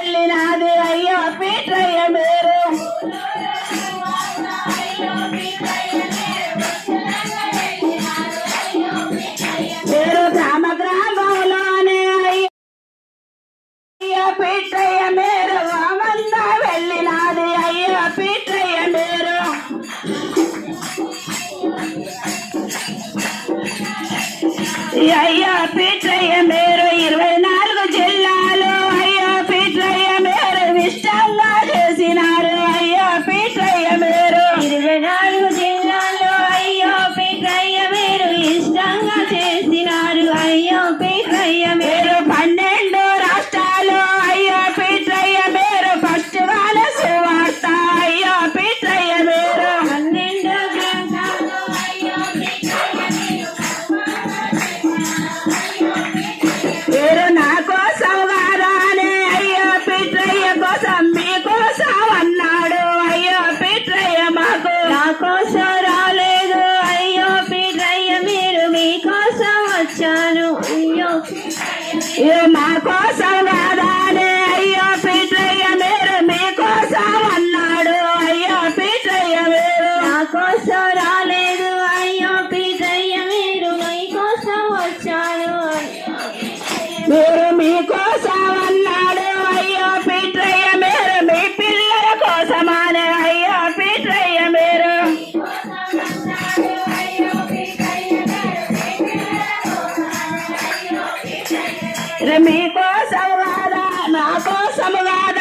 వెళ్ళినాది అయ్యో పీట్రయ్య మీరు మీరు గ్రామ గ్రామంలోనే అయ్యో పీట్రయ్య మీరు వామంతా వెళ్ళినాది అయ్యో పీట్రయ్య మీరు అయ్యో పీట్రయ్య మీరు 24 జిల్లాలు అయ్యో పీట్రయ్య మీరు ఇష్టంగా చేసినారు అయ్యో పీట్రయ్య మీరు 24 జిల్లాలు అయ్యో పీట్రయ్య మీరు ఇష్టంగా చేసినారు అయ్యో పీట్రయ్య మీరు 12 రాష్ట్రాలు అయ్యో పీట్రయ్య మీరు ఫస్ట్ వాళ్ళ సువార్త అయ్యో పీట్రయ్య మీరు 12 గ్రంథాలు అయ్యో మీరు నా కోసం కాదానే అయ్యో పీట్రయ్య కోసం మీకోసం అన్నాడు అయ్యో పీట్రయ్య మాకు నా కోసం రాలేదు అయ్యో పీట్రయ్య మీరు మీకోసం వచ్చాను అయ్యో మా కోసం కాదానే అయ్యో పీట్రయ్య మీరు మీకోసం అన్నాడు అయ్యో పీట్రయ్య మీరు నా కోసం రాలేదు అయ్యో పీట్రయ్య మీరు మీకోసం వచ్చాను మీరు మీకోసం అన్నాడు అయ్యో పీట్రయ్య మీరు మీ పిల్లల కోసమానే అయ్యో పీట్రయ్య మీరు మీకోసం కాదా నా కోసం కాదా